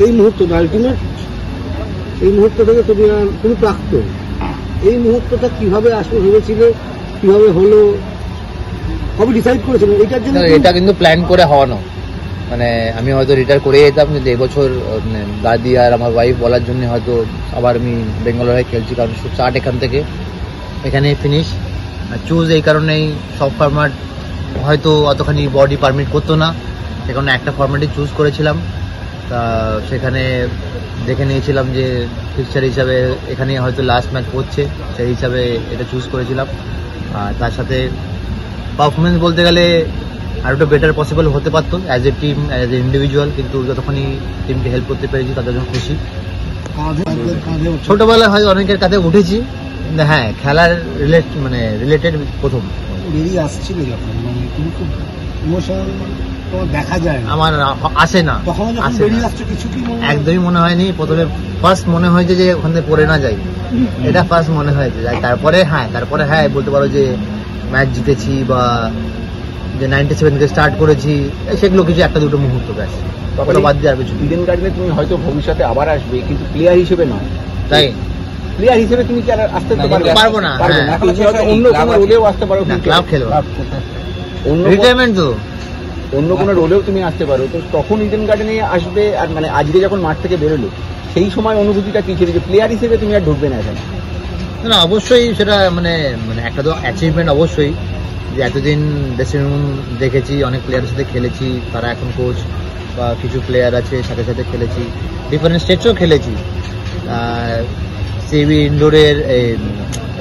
এই মুহূর্তটা আলটিমেট, এই মুহূর্ত থেকে তুমি প্রাক্তন, এই মুহূর্তটা কিভাবে আসবে ভেবেছিলে, কিভাবে হলো, কবে ডিসাইড করেছিলেন এটার জন্য? এটা কিন্তু প্ল্যান করে হওয়ানো, মানে আমি হয়তো রিটায়ার করে যেতাম, কিন্তু এবছর দাদি আর আমার ওয়াইফ বলার জন্য হয়তো আবার আমি বেঙ্গালোর হয়ে খেলছি, কারণ স্টার্ট এখান থেকে, এখানেই ফিনিশ। আর চুজ এই কারণেই, সব ফরম্যাট হয়তো অতখানি বডি পারমিট করতো না, সে কারণে একটা ফরম্যাটই চুজ করেছিলাম। তা সেখানে দেখে নিয়েছিলাম যে ফিক্সচার হিসাবে এখানে হয়তো লাস্ট ম্যাচ পড়ছে, সেই হিসাবে এটা চুজ করেছিলাম। আর তার সাথে পারফরমেন্স বলতে গেলে আর একটু বেটার পসিবল হতে পারতো as a team, as a individual, কিন্তু যতক্ষণই টিমকে হেল্প করতে পেরেছি তাদের জন্য খুশি। ছোটবেলায় হয়তো অনেকের কাছে উঠেছি, কিন্তু হ্যাঁ খেলার রিলেটেড প্রথম বেরিয়ে আসছিল যখন, মানে তুমি খুব ইমোশনাল দেখা যায় না, আমার আসে না, একদমই মনে হয়নি। প্রথমে ফার্স্ট মনে হয়েছে যে ওখানে পড়ে না যাই, এটা ফার্স্ট মনে হয়েছে। তারপরে হ্যাঁ বলতে পারো যে ম্যাচ জিতেছি বা যে 97 কে স্টার্ট করেছি, সেগুলো কিছু একটা দুটো মুহূর্ত ব্যাস, ওটা বাদ দিয়ে আর কিছু। ইডেন গার্ডেনে তুমি হয়তো ভবিষ্যতে আবার আসবে, কিন্তু প্লেয়ার হিসেবে নয়, তাই প্লেয়ার হিসেবে তুমি কি আর আসতে পারবো না, অন্য কোনো রোলেও আসতে পারো, ক্লাব খেলবো, রিটায়ারমেন্ট তো অন্য কোনো রোলেও তুমি আসতে পারো। তো তখন ইডেন গার্ডেনে আসবে, আর মানে আজকে যখন মাঠ থেকে বেরোলো সেই সময় অনুভূতিটা কি ছিল যে প্লেয়ার হিসেবে তুমি আর ঢুকবে না এখানে? না, অবশ্যই সেটা মানে একটা তো অ্যাচিভমেন্ট অবশ্যই, যে এতদিন ড্রেসিং রুম দেখেছি, অনেক প্লেয়ারের সাথে খেলেছি, তারা এখন কোচ বা কিছু প্লেয়ার আছে সাথে সাথে খেলেছি, ডিফারেন্ট স্টেটসও খেলেছি। সিবি ইনডোরের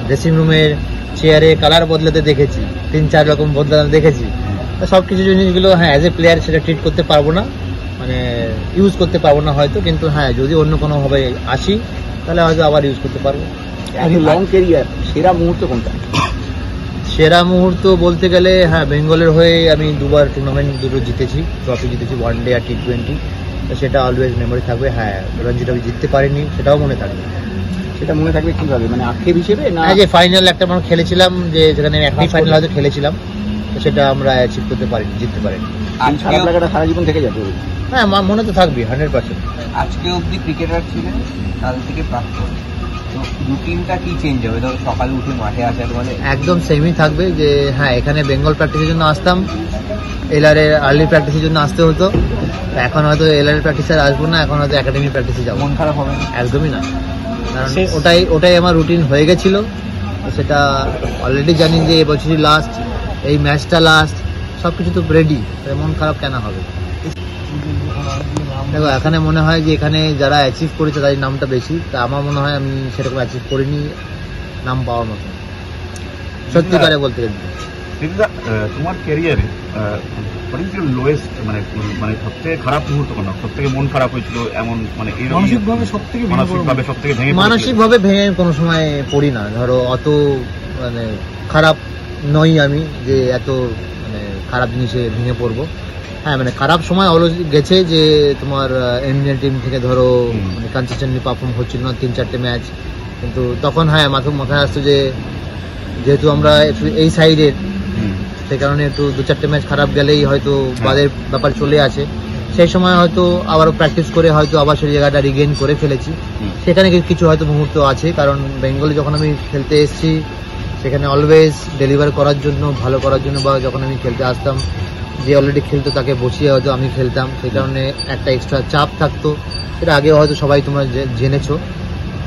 ড্রেসিং রুমের চেয়ারে কালার বদলাতে দেখেছি, 3-4 রকম বদলাতে দেখেছি। সব কিছু জিনিসগুলো হ্যাঁ অ্যাজ এ প্লেয়ার সেটা ট্রিট করতে পারবো না, মানে ইউজ করতে পারবো না হয়তো, কিন্তু হ্যাঁ যদি অন্য কোনোভাবে আসি তাহলে হয়তো আবার ইউজ করতে পারবো। লং ক্যারিয়ার সেরা মুহূর্ত কোনটা? সেরা মুহূর্ত বলতে গেলে হ্যাঁ বেঙ্গলের হয়ে আমি দুবার টুর্নামেন্ট দুটো জিতেছি, ট্রফি জিতেছি, ওয়ানডে আর T20, সেটা অলওয়েজ মেমোরি থাকবে। হ্যাঁ রঞ্জিটা আমি জিততে পারিনি, সেটাও মনে থাকবে। সেটা মনে থাকবে কিভাবে, মানে আক্ষেপ হিসেবে না? যে ফাইনাল একটা আমরা খেলেছিলাম, যে যেখানে একটি ফাইনাল হয়তো খেলেছিলাম, তো সেটা আমরা অ্যাচিভ করতে পারিনি, জিততে পারিনি। আর খারাপ লাগাটা সারা জীবন থেকে যাবে? হ্যাঁ মনে তো থাকবে 100%। আজকে অবধি ক্রিকেটার ছিলেন, কাল থেকে প্রাক্তন, তো রুটিনটা কি চেঞ্জ হবে? ধরো সকালে উঠে মাঠে আসার মানে একদম সেমই থাকবে, যে হ্যাঁ এখানে বেঙ্গল প্র্যাকটিসের জন্য আসতাম, এলআরের আর্লি প্র্যাকটিসের জন্য আসতে হতো, এখন হয়তো এলআরের প্র্যাকটিসে আসবো না, এখন হয়তো একাডেমি প্র্যাকটিসে যাবো। মন খারাপ হবে? একদমই না, কারণ ওটাই আমার রুটিন হয়ে গেছিল, সেটা অলরেডি জানি যে এবছরই লাস্ট, এই ম্যাচটা লাস্ট, সবকিছু তো রেডি, মন খারাপ কেন হবে? দেখো এখানে মনে হয় যে এখানে যারা অ্যাচিভ করেছে তাদের নামটা বেশি, তা আমার মনে হয় আমি সেরকম অ্যাচিভ করিনি নাম পাওয়ার মতো, সত্যিকারে বলতে গেলে। তোমার ক্যারিয়ারে লোয়েস্ট মানে সবথেকে খারাপ মুহূর্ত কোনটা, সবথেকে মন খারাপ হয়েছিল এমন, মানে মানসিকভাবে সবথেকে মানসিকভাবে ভেঙে কোনো সময় পড়ি না, ধরো অত মানে খারাপ নই আমি যে এত মানে খারাপ জিনিসে ভেঙে পড়বো। হ্যাঁ মানে খারাপ সময় অলরেডি গেছে, যে তোমার ইন্ডিয়ান টিম থেকে ধরো মানে কনসিস্টেন্টলি পারফর্ম হচ্ছিল না 3-4টে ম্যাচ, কিন্তু তখন হ্যাঁ মাথায় আসতো যে যেহেতু আমরা একটু এই সাইডের, সেই কারণে একটু 2-4টে ম্যাচ খারাপ গেলেই হয়তো বাদের ব্যাপার চলে আসে, সেই সময় হয়তো আবারও প্র্যাকটিস করে হয়তো আবার সেই জায়গাটা রিগেইন করে ফেলেছি। সেখানে কিছু হয়তো মুহূর্ত আছে, কারণ বেঙ্গলে যখন আমি খেলতে এসেছি সেখানে অলওয়েজ ডেলিভার করার জন্য, ভালো করার জন্য, বা যখন আমি খেলতে আসতাম যে অলরেডি খেলতো তাকে বসিয়ে হয়তো আমি খেলতাম, সেই কারণে একটা এক্সট্রা চাপ থাকতো, সেটা আগে হয়তো সবাই তোমরা জেনেছো,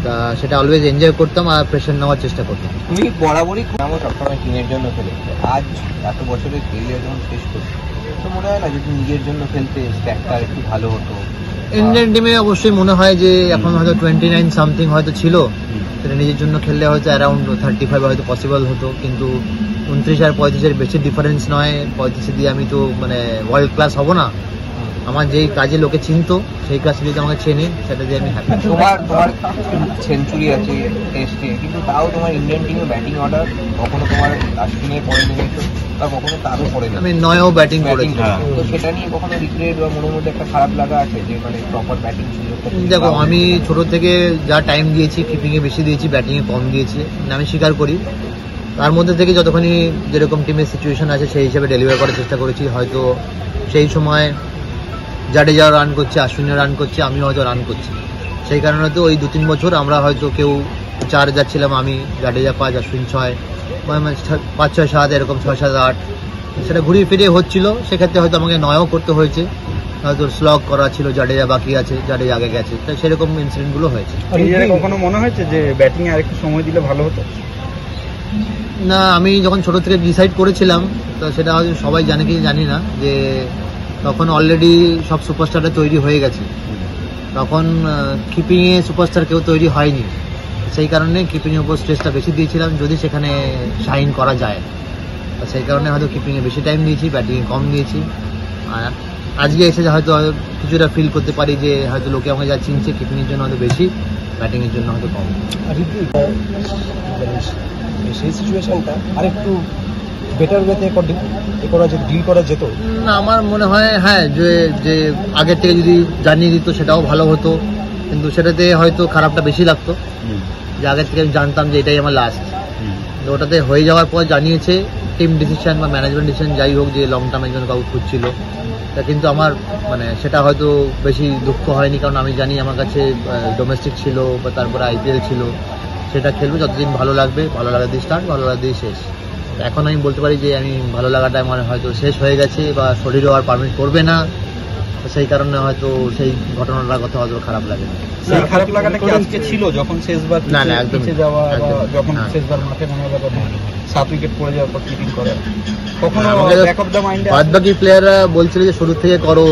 তা সেটা অলওয়েজ এনজয় করতাম আর প্রেশার নেওয়ার চেষ্টা করতাম। তুমি বরাবরই সবসময় টিমের জন্য খেলেছো, আজ এত বছরের ক্যারিয়ার যখন শেষ করছো, তো মনে হয় না যদি নিজের জন্য খেলতে স্ট্যাকটা একটু ভালো হতো? ইন্ডিয়ান টিমে অবশ্যই মনে হয় যে এখন হয়তো 29 সামথিং হয়তো ছিল, সেটা নিজের জন্য খেললে হয়তো অ্যারাউন্ড 35 হয়তো পসিবল হতো, কিন্তু 29 আর 35-এর বেশি ডিফারেন্স নয়। 35 দিয়ে আমি তো মানে ওয়ার্ল্ড ক্লাস হব না, আমার যেই কাজে লোকে চিনতো সেই কাজ যদি আমাকে চেনে, সেটা দিয়ে আমি হ্যাপি। তোমার সেঞ্চুরি আছে টেস্টে, কিন্তু তাও তোমার ইন্ডিয়ান টিমে ব্যাটিং অর্ডার কখনো তোমার আশ্বিনে পরে নেমেছো, বা কখনো তারও পরে না, আমি 9ও ব্যাটিং করেছি, তো সেটা নিয়ে কখনো রিগ্রেট বা মনের মধ্যে একটা খারাপ লাগা আছে যে মানে প্রপার ব্যাটিং ছিল? দেখো আমি ছোট থেকে যা টাইম দিয়েছি, কিপিং এ বেশি দিয়েছি, ব্যাটিং এ কম দিয়েছি, আমি স্বীকার করি। তার মধ্যে থেকে যতখানি যেরকম টিমের সিচুয়েশন আছে সেই হিসাবে ডেলিভার করার চেষ্টা করেছি। হয়তো সেই সময় জাডেজাও রান করছে, আশ্বিনও রান করছে, আমিও হয়তো রান করছি। সেই কারণে তো ওই 2-3 বছর আমরা হয়তো কেউ 4 যাচ্ছিলাম, আমি জাডেজা 5, আশ্বিন 6, 5-6-7 এরকম 6-7-8 সেটা ঘুরিয়ে ফিরিয়ে হচ্ছিল। সেক্ষেত্রে হয়তো আমাকে 9ও করতে হয়েছে, হয়তো স্লগ করা ছিল, জাডেজা বাকি আছে, জাডেজা আগে গেছে, তো সেরকম ইনসিডেন্টগুলো হয়েছে। কখনো মনে হয়েছে যে ব্যাটিং এ আরেকটু সময় দিলে ভালো হতো? না, আমি যখন ছোট থেকে ডিসাইড করেছিলাম, তো সেটা হয়তো সবাই জানে কি জানি না, যে তখন অলরেডি সব সুপারস্টাররা তৈরি হয়ে গেছে। তখন কিপিংয়ে সুপারস্টার কেউ তৈরি হয়নি, সেই কারণে কিপিংয়ের উপর স্ট্রেসটা বেশি দিয়েছিলাম, যদি সেখানে শাইন করা যায়। তো সেই কারণে হয়তো কিপিংয়ে বেশি টাইম দিয়েছি, ব্যাটিংয়ে কম দিয়েছি। আর আজকে এসে হয়তো কিছুটা ফিল করতে পারি যে হয়তো লোকে আমাকে যা চিনছে কিপিংয়ের জন্য হয়তো বেশি, ব্যাটিংয়ের জন্য হয়তো কম। সেই সিচুয়েশনটা আরেকটু বেটার ওয়েতে করা যেত, ডিল করা যেত। না, আমার মনে হয় হ্যাঁ, যে আগের থেকে যদি জানিয়ে দিত সেটাও ভালো হতো, কিন্তু সেটাতে হয়তো খারাপটা বেশি লাগতো। যে আগের থেকে আমি জানতাম যে এটাই আমার লাস্ট, তো ওটাতে হয়ে যাওয়ার পর জানিয়েছে টিম ডিসিশন বা ম্যানেজমেন্ট ডিসিশন যাই হোক, যে লং টার্ম একজন কাউকে খুঁজছিল, তা কিন্তু আমার মানে সেটা হয়তো বেশি দুঃখ হয়নি, কারণ আমি জানি আমার কাছে ডোমেস্টিক ছিল বা তারপরে IPL ছিল, সেটা খেলবো যতদিন ভালো লাগবে, ভালো লাগা দিয়ে স্টার্ট, ভালো লাগা দিয়ে শেষ। এখন আমি বলতে পারি যে আমি ভালো লাগাটা আমার হয়তো শেষ হয়ে গেছে বা শরীরও আর পারমিট করবে না, সেই কারণে হয়তো সেই ঘটনাটার কথা হয়তো খারাপ লাগে না। সেই খারাপ লাগাটা কি আজকে ছিল যখন শেষবার না, না, একদম পিছে যাওয়া বা যখন না। শেষবার মাঠে নামার কথা 7 উইকেট পড়ে যাওয়ার পর কিপিং করে কখনো ব্যাক অফ দ্য মাইন্ডে বাদ বাকি প্লেয়াররা বলছিল যে শুরু থেকে করো,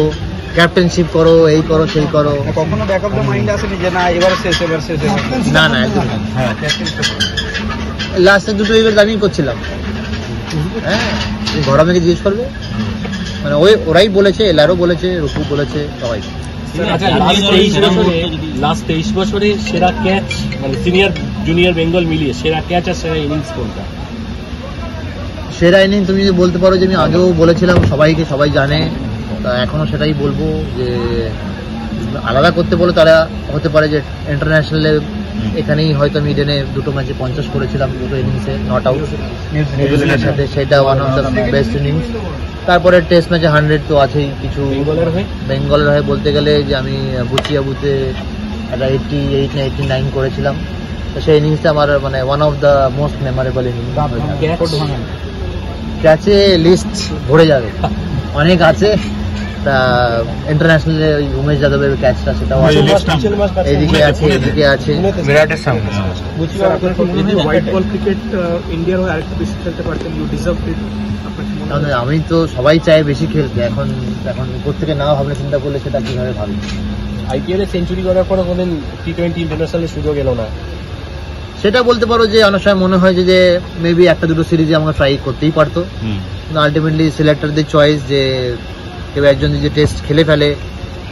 ক্যাপ্টেনশিপ করো, এই করো সেই করো, কখনো ব্যাক অফ দ্য মাইন্ডে আসেনি যে না এবার শেষ? না না, একদম লাস্টে 2 উইকেট আমি করছিলাম। হ্যাঁ, ঘর আমাকে জিজ্ঞেস করবে, মানে ওরাই বলেছে, এলারও বলেছে, রুকু বলেছে, সবাই। লাস্ট 23 বছরে সেরা ক্যাচ, মানে সিনিয়র জুনিয়র বেঙ্গল মিলিয়ে সেরা ক্যাচ আর সেরা ইনিংস কোনটা? সেরা ইনিংস তুমি যদি বলতে পারো, যে আমি আগেও বলেছিলাম সবাইকে, সবাই জানে, তা এখনো সেটাই বলবো, যে আলাদা করতে বলে তারা হতে পারে যে ইন্টারন্যাশনালে এখানেই হয়তো আমি ইডেনে 2 ম্যাচে 50 করেছিলাম, 2 ইনিংসে নট আউট নিউজিল্যান্ডের সাথে, সেটা one of the best innings. তারপরে টেস্ট ম্যাচে 100 তো আছেই কিছু। বেঙ্গলের হয়ে বলতে গেলে যে আমি বুচিয়াবুতে একটা 88 না 89 করেছিলাম, তো সেই ইনিংসটা আমার মানে one of the most memorable innings. ক্যাচে লিস্ট ভরে যাবে, অনেক আছে। তা ইন্টারন্যাশনালে উমেশ যাদবের ক্যাচটা, সেটাও এদিকে আছে, এদিকে আছে, বিরাটের সামনে। হোয়াইট বল ক্রিকেট ইন্ডিয়ার হয়ে আরেকটু বেশি খেলতে পারতেন, ইউ ডিজার্ভ ইট। আমি তো সবাই চাই বেশি খেলতে, এখন উপর থেকে না ভাবলে, চিন্তা করলে সেটা কিভাবে ভাবি। IPL এ সেঞ্চুরি করার পরে কোনদিন T20 ইন্টারন্যাশনালের সুযোগ এলো না? সেটা বলতে পারো যে অনেক সময় মনে হয় যে মেবি 1-2 সিরিজে আমাকে ট্রাই করতেই পারতো, কিন্তু আলটিমেটলি সিলেক্টরদের চয়েস, যে কেউ একজন যদি টেস্ট খেলে ফেলে,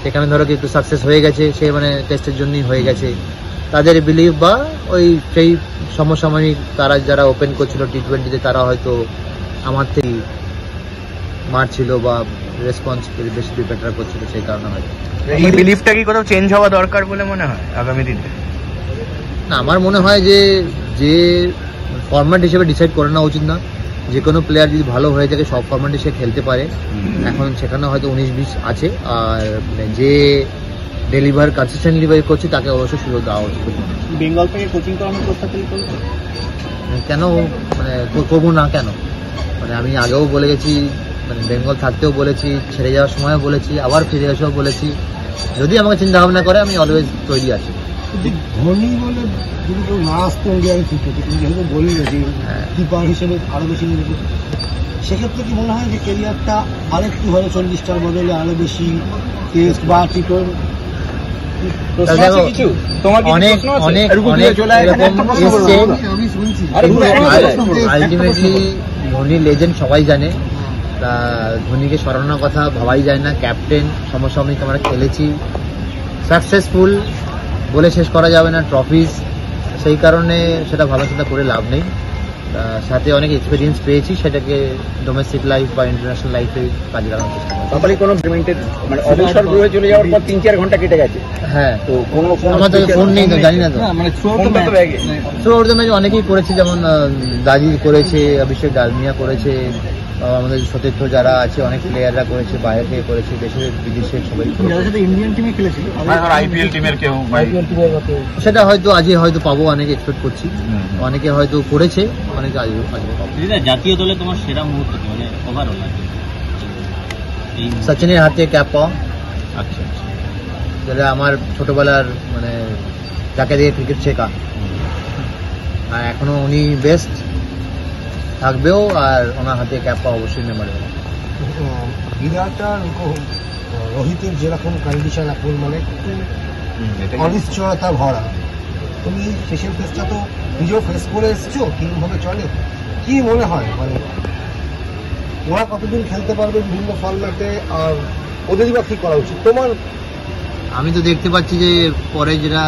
সেখানে ধরো কি একটু সাকসেস হয়ে গেছে, সে মানে টেস্টের জন্যই হয়ে গেছে, তাদের বিলিভ বা ওই সেই সমসাময়িক তারা যারা ওপেন করছিল T20-তে, তারা হয়তো আমার থেকে মারছিল বা রেসপন্স বেশি বেটার করছিল, সেই কারণে হয়তো। এই বিলিফটা কি কোথাও চেঞ্জ হওয়া দরকার বলে মনে হয় আগামী দিনে? না, আমার মনে হয় যে ফরম্যাট হিসেবে ডিসাইড করে নেওয়া উচিত না। যে কোনো প্লেয়ার যদি ভালো হয়ে থাকে, সব ফরম্যাটে সে খেলতে পারে। এখন সেখানে হয়তো 19-20 আছে, আর যে ডেলিভার কনসিস্টেন্টলি করছে তাকে অবশ্যই সুযোগ দেওয়া উচিত। বেঙ্গল থেকে কোচিং করানোর প্রস্তাব কেন মানে করবো না কেন? মানে আমি আগেও বলে গেছি, মানে বেঙ্গল থাকতেও বলেছি, ছেড়ে যাওয়ার সময়ও বলেছি, আবার ফিরে আসাও বলেছি। যদি আমাকে চিন্তা ভাবনা করে, আমি অলওয়েজ তৈরি আছি। ধোনি বলে যদি কেউ না আসতো ইন্ডিয়ান ক্রিকেটে, তুমি যেহেতু বললে যে কিপার হিসেবে আরো বেশি, সেক্ষেত্রে কি মনে হয় যে ক্যারিয়ারটা আরেকটু হয়তো 40টার বদলে আরো বেশি টেস্ট বা T20? আলটিমেটলি ধোনি লেজেন্ড, সবাই জানে। তা ধোনিকে সরানোর কথা ভাবাই যায় না। ক্যাপ্টেন, সমসাময়িক আমরা খেলেছি, সাকসেসফুল বলে শেষ করা যাবে না, ট্রফিজ, সেই কারণে সেটা ভাবা করে লাভ নেই। সাথে অনেক এক্সপিরিয়েন্স পেয়েছি, সেটাকে ডোমেস্টিক লাইফ বা ইন্টারন্যাশনাল লাইফে কাজে লাগানোর চেষ্টা করছি। তারপরে কোনো পেমেন্টের মানে অবসর গৃহে চলে যাওয়ার পর 3-4 ঘন্টা কেটে গেছে। হ্যাঁ, তো কোনো আমার তো ফোন নেই, তো জানি না। তো মানে থ্রু আউট দ্য ম্যাচ অনেকেই করেছে, যেমন দাজি করেছে, অভিষেক ডালমিয়া করেছে, আমাদের সতীর্থ যারা আছে অনেক প্লেয়াররা করেছে, বাইরে থেকে করেছে, দেশের বিদেশের সবাই যাদের সাথে ইন্ডিয়ান টিমে খেলেছিল আইপিএল টিমের কেউ বা সেটা হয়তো আজই হয়তো পাবো, অনেকে এক্সপেক্ট করছি। অনেকে হয়তো করেছে, অনেকে আজও পাবো। জাতীয় দলে তোমার সেরা মুহূর্ত কি, মানে ওভারঅল সচিনের হাতে ক্যাপ পাওয়া, আচ্ছা যেটা আমার ছোটবেলার মানে যাকে দিয়ে ক্রিকেট শেখা, আর এখনো উনি বেস্ট থাকবেও, আর ওনার হাতে ক্যাপ পাওয়া অবশ্যই মেমোরেবল। বিরাট আর রোহিতের যেরকম কন্ডিশন এখন মানে অনিশ্চয়তা ভরা, তুমি শেষের ফেসটা তো নিজেও ফেস করে এসছো, কিভাবে চলে কি মনে হয়, মানে ওরা কতদিন খেলতে পারবে বিভিন্ন ফর্ম্যাটে, আর ওদেরই বা কি করা উচিত তোমার? আমি তো দেখতে পাচ্ছি যে পরে যেটা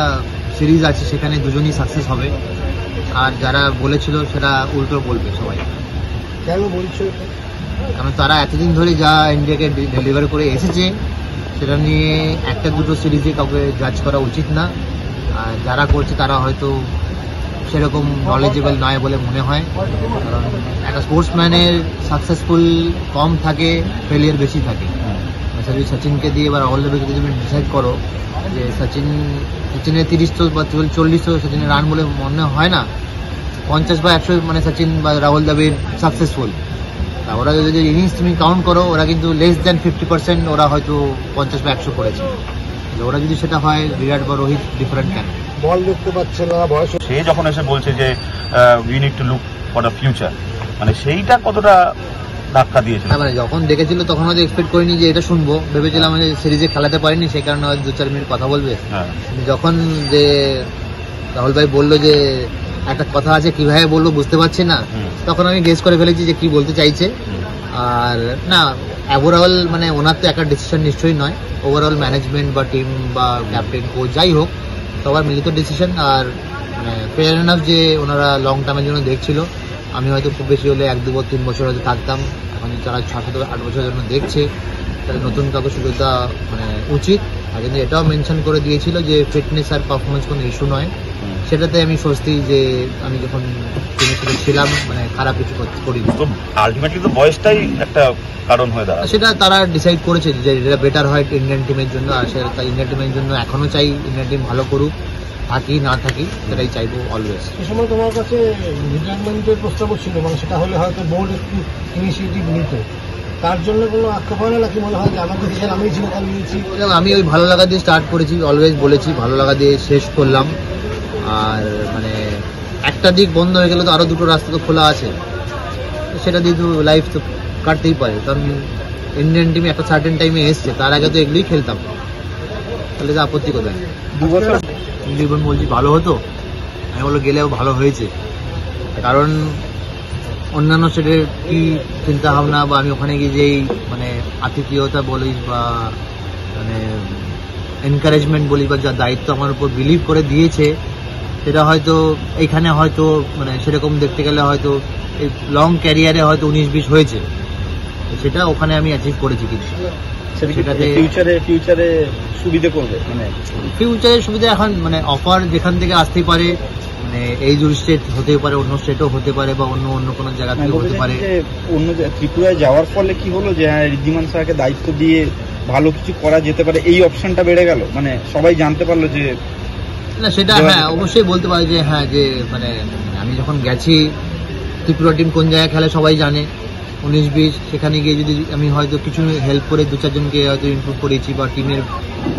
সিরিজ আছে সেখানে দুজনই সাকসেস হবে, আর যারা বলেছিল সেটা উল্টো বলবে সবাই। কেন বলছো? কারণ তারা এতদিন ধরে যা ইন্ডিয়াকে ডেলিভার করে এসেছে সেটা নিয়ে একটা দুটো সিরিজে কাউকে জাজ করা উচিত না, আর যারা করছে তারা হয়তো সেরকম নলেজেবল নয় বলে মনে হয়। কারণ একটা স্পোর্টসম্যানের সাকসেসফুল কম থাকে, ফেলিয়ার বেশি থাকে। যদি সচিনকে দিয়ে এবার রাহুল দ্রাবিড়কে যদি তুমি ডিসাইড করো যে সচিনের 30 বা 40 সচিনের রান বলে মনে হয় না, 50 বা 100 মানে সচিন বা রাহুল দ্রাবিড় সাকসেসফুল। ওরা যদি ইনিংস তুমি কাউন্ট করো, ওরা কিন্তু লেস দেন 50% ওরা হয়তো 50 বা 100 করেছে। ওরা যদি সেটা হয়, বিরাট বা রোহিত ডিফারেন্ট কেন? বল দেখতে পাচ্ছে না, বয়স সে যখন এসে বলছে যে we need to look for the future, মানে সেইটা কতটা ধাক্কা দিয়েছে? মানে যখন দেখেছিল তখন হয়তো এক্সপেক্ট করিনি যে এটা শুনবো, ভেবেছিলাম যে সিরিজে খেলাতে পারিনি সেই কারণে হয়তো 2-4 মিনিট কথা বলবে। যখন যে রাহুল ভাই বললো যে একটা কথা আছে, কিভাবে বললো বুঝতে পারছি না, তখন আমি গেস করে ফেলেছি যে কি বলতে চাইছে। আর না, ওভারঅল মানে ওনার তো একটা ডিসিশন নিশ্চয়ই নয়, ওভারঅল ম্যানেজমেন্ট বা টিম বা ক্যাপ্টেন কোচ যাই হোক সবার মিলিত ডিসিশন। আর মানে ফেয়ার এনাফ যে ওনারা লং টার্মের জন্য দেখছিল, আমি হয়তো খুব বেশি হলে 1-2-3 বছর হয়তো থাকতাম। এখন যারা 6-7-8 বছরের জন্য দেখছে তাহলে নতুন কাউকে সুবিধা মানে উচিত। আর কিন্তু এটাও মেনশন করে দিয়েছিল যে ফিটনেস আর পারফরমেন্স কোনো ইস্যু নয়, সেটাতে আমি স্বস্তি যে আমি যখন টিমের সাথে ছিলাম মানে খারাপ কিছু করিনি। আলটিমেটলি তো বয়সটাই একটা কারণ হয়ে দাঁড়ায়, সেটা তারা ডিসাইড করেছে যে এটা বেটার হয় ইন্ডিয়ান টিমের জন্য। আর সেটা ইন্ডিয়ান টিমের জন্য এখনো চাই ইন্ডিয়ান টিম ভালো করুক, থাকি না থাকি সেটাই চাইবো অলওয়েজ। সে সময় তোমার কাছে রিটায়ারমেন্টের প্রস্তাবও ছিল, মানে সেটা হলে হয়তো বোর্ড একটু ইনিশিয়েটিভ নিত, তার জন্য কোনো আক্ষেপ হয় না নাকি মনে হয় যে আমার ডিসিশন আমি ছিল তার নিয়েছি? আমি ওই ভালো লাগা দিয়ে স্টার্ট করেছি, অলওয়েজ বলেছি ভালো লাগা দিয়ে শেষ করলাম। আর মানে একটা দিক বন্ধ হয়ে গেলে তো আরো দুটো রাস্তা তো খোলা আছে, সেটা দিয়ে তো লাইফ তো কাটতেই পারে। কারণ ইন্ডিয়ান টিমে একটা সার্টেন টাইমে এসছে, তার আগে তো এগুলোই খেলতাম, তাহলে তো আপত্তি কোথায়? 2 বছর জীবন বলছি ভালো হতো, আমি বলো গেলেও ভালো হয়েছে। কারণ অন্যান্য স্টেটের কি চিন্তা ভাবনা বা আমি ওখানে গিয়ে যেই মানে আতিথেয়তা বলিস বা মানে এনকারেজমেন্ট বলিস বা যা দায়িত্ব আমার উপর বিলিভ করে দিয়েছে, সেটা হয়তো এখানে হয়তো মানে সেরকম দেখতে গেলে হয়তো এই লং ক্যারিয়ারে হয়তো 19-20 হয়েছে, সেটা ওখানে আমি অ্যাচিভ করেছি। কিন্তু সেটাতে ফিউচারে সুবিধা করবে, মানে ফিউচারের সুবিধা এখন মানে অফার যেখান থেকে আসতেই পারে, মানে এই স্টেট হতে পারে, অন্য স্টেটও হতে পারে বা অন্য কোনো জায়গা থেকে হতে পারে। অন্য ত্রিপুরায় যাওয়ার ফলে কি হলো যে ঋদ্ধিমান স্যারকে দায়িত্ব দিয়ে ভালো কিছু করা যেতে পারে, এই অপশনটা বেড়ে গেল, মানে সবাই জানতে পারলো যে না সেটা হ্যাঁ অবশ্যই বলতে পারি যে হ্যাঁ যে মানে আমি যখন গেছি ত্রিপুরা টিম কোন জায়গায় খেলে সবাই জানে, 19-20 সেখানে গিয়ে যদি আমি হয়তো কিছু হেল্প করে 2-4 জনকে হয়তো ইমপ্রুভ করেছি বা টিমের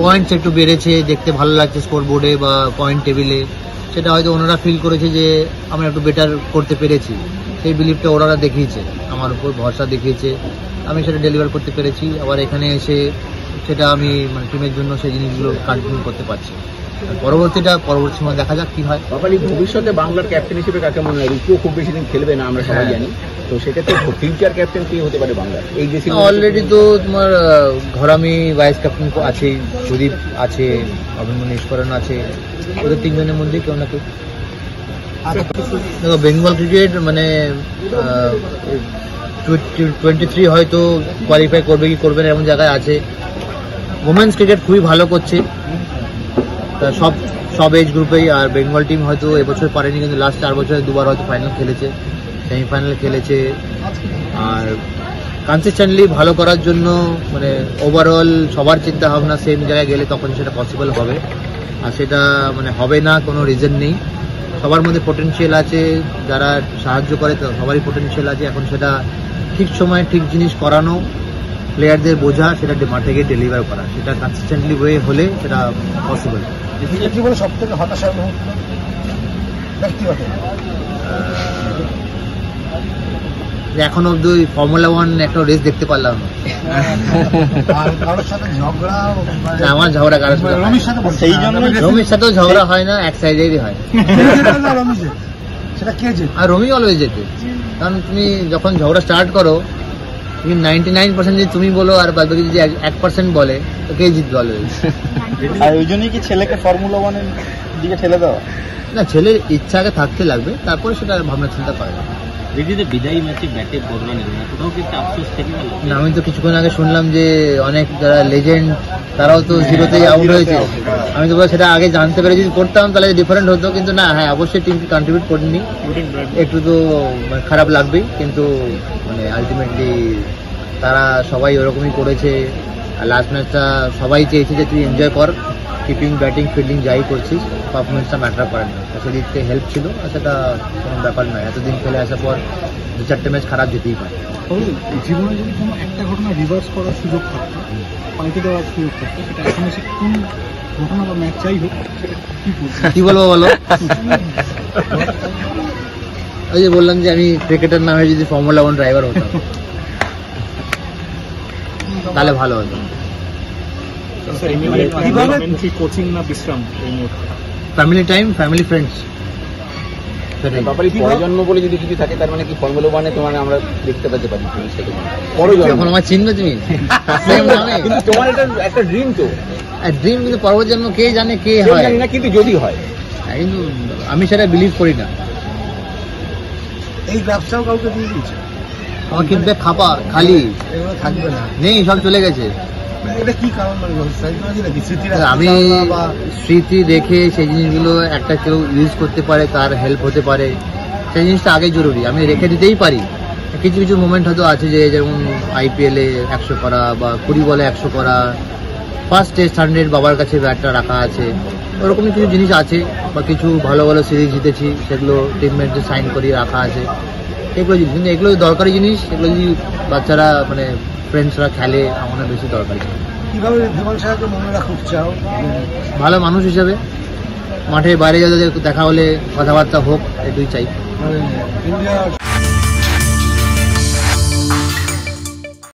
পয়েন্টস একটু বেড়েছে, দেখতে ভালো লাগছে স্কোর বোর্ডে বা পয়েন্ট টেবিলে, সেটা হয়তো ওনারা ফিল করেছে যে আমরা একটু বেটার করতে পেরেছি। সেই বিলিভটা ওনারা দেখিয়েছে, আমার উপর ভরসা দেখিয়েছে, আমি সেটা ডেলিভার করতে পেরেছি। আবার এখানে এসে সেটা আমি মানে টিমের জন্য সেই জিনিসগুলো কন্টিনিউ করতে পারছি। পরবর্তী সময় দেখা যাক কি হয়। বাপালি ভবিষ্যতে বাংলার ক্যাপ্টেন হিসেবে কাকে মনে হয়? রুচিও খুব বেশি দিন খেলবে না আমরা সবাই জানি, তো সেক্ষেত্রে ফিউচার ক্যাপ্টেন কি হতে পারে বাংলার? এই যে অলরেডি তো তোমার ঘরামি ভাইস ক্যাপ্টেন আছে, সুদীপ আছে, অভিমন্যু নিষ্করণ আছে, ওদের 3 জনের মধ্যে কেউ না কেউ। দেখো বেঙ্গল ক্রিকেট মানে 23 হয়তো কোয়ালিফাই করবে কি করবে না এমন জায়গায় আছে। ওমেন্স ক্রিকেট খুবই ভালো করছে সব এজ গ্রুপেই। আর বেঙ্গল টিম হয়তো এবছর পারেনি, কিন্তু লাস্ট 4 বছরে 2বার হয়তো ফাইনাল খেলেছে, সেমিফাইনাল খেলেছে। আর কনসিস্টেন্টলি ভালো করার জন্য মানে ওভারঅল সবার চিন্তা ভাবনা সেম জায়গায় গেলে তখন সেটা পসিবল হবে, আর সেটা মানে হবে না কোনো রিজন নেই। সবার মধ্যে পোটেনশিয়াল আছে, যারা সাহায্য করে সবারই পোটেনশিয়াল আছে। এখন সেটা ঠিক সময়ে ঠিক জিনিস করানো, প্লেয়ারদের বোঝা, সেটা মাঠে গিয়ে ডেলিভার করা, সেটা কনসিস্টেন্টলি ওয়ে হলে সেটা পসিবল। কি বলে সব থেকে হতাশার মুহূর্ত ব্যক্তিগত? এখন অব্দি ফর্মুলা 1 একটা রেস দেখতে পারলাম না। আর কারোর সাথে ঝগড়া? না, আমার ঝগড়া কারোর সাথে হয় না। রমির সাথে বলছি। সেই জন্য রমির সাথেও ঝগড়া হয় না, এক সাইডেরই হয়। রমি যে, সেটা কে যে? আর রমি অলওয়েজ যেতে, কারণ তুমি যখন ঝগড়া স্টার্ট করো তুমি 99% যদি তুমি বলো আর বাদ বাকি যদি 1% বলে তো কে জিতবে অলওয়েজ। আর ওই জন্যই কি ছেলেকে ফর্মুলা 1-এর দিকে ঠেলে দেওয়া? না, ছেলের ইচ্ছা আগে থাকতে লাগবে, তারপরে সেটা ভাবনা চিন্তা করে। বিদায়ী ম্যাচে ব্যাটে বদলা নিল না, কোথাও কিন্তু আফসোস থেকে গেল। না, আমি তো কিছুক্ষণ আগে শুনলাম যে অনেক যারা লেজেন্ড তারাও তো জিরোতেই আউট হয়েছে। আমি তো সেটা আগে জানতে পেরে যদি করতাম তাহলে ডিফারেন্ট হতো, কিন্তু না, হ্যাঁ অবশ্যই টিমকে কন্ট্রিবিউট করিনি, একটু তো খারাপ লাগবেই, কিন্তু মানে আলটিমেটলি তারা সবাই ওরকমই করেছে। আর লাস্ট ম্যাচটা সবাই চেয়েছে যে তুই এনজয় কর, কিপিং, ব্যাটিং, ফিল্ডিং যাই করছিস, পারফরমেন্সটা ম্যাটার করে না। সেদিক থেকে হেল্প ছিল, আর সেটা কোনো ব্যাপার নয়। এতদিন খেলে আসার পর 2-4টে ম্যাচ খারাপ যেতেই পারে। জীবনে যদি কোনো একটা ঘটনা রিভার্স করার সুযোগ থাকতো, পাল্টে দেওয়ার সুযোগ থাকতো, সেটা এখন এসে কোন ঘটনা বা ম্যাচ চাই হোক, সেটা কি করবে? কি বলবো বলো? ওই যে বললাম যে আমি ক্রিকেটার না হয়ে যদি ফর্মুলা 1 ড্রাইভার হতাম তাহলে ভালো হতো। কোচিং না বিশ্রাম এই মুহূর্তে? ফ্যামিলি টাইম, ফ্যামিলি ফ্রেন্ডস, সেটাই। ব্যাপারে পরজন্ম বলে যদি কিছু থাকে, তার মানে কি ফর্মুলা 1-এ তোমার আমরা দেখতে পেতে পারি জিনিসটাকে এখন আমার চিনবে তুমি? কিন্তু তোমার এটা একটা ড্রিম তো, ড্রিম, কিন্তু পরবর্তী জন্ম কে জানে কে কেউ হয়। জানি না, কিন্তু যদি হয়। কিন্তু আমি সেটা বিলিভ করি না। এই ব্যবসাও কাউকে দিয়ে দিয়েছে? আমার কিনবে খাপা খালি এগুলো থাকবে না, নেই, সব চলে গেছে। এটা কি কারণ মানে সাইকোলজি নাকি স্মৃতির? আমি স্মৃতি রেখে সেই জিনিসগুলো একটা কেউ ইউজ করতে পারে, তার হেল্প হতে পারে, সেই জিনিসটা আগে জরুরি। আমি রেখে দিতেই পারি। কিছু কিছু মোমেন্ট হয়তো আছে যে যেমন IPL-এ 100 করা বা 20 বলে 100 করা, ফার্স্ট টেস্ট 100 বাবার কাছে ব্যাটটা রাখা আছে, ওরকমই কিছু জিনিস আছে। বা কিছু ভালো ভালো সিরিজ জিতেছি, সেগুলো টিমমেটদের সাইন করিয়ে রাখা আছে, এগুলো জিনিস। কিন্তু এগুলো দরকারি জিনিস, এগুলো যদি বাচ্চারা মানে ফ্রেন্ডসরা খেলে আমার বেশি দরকারি। কিভাবে বিমান সাহেবকে মনে রাখতে চাও? ভালো মানুষ হিসেবে, মাঠে বাইরে যাদের দেখা হলে কথাবার্তা হোক, এটুই চাই। মানে ইন্ডিয়া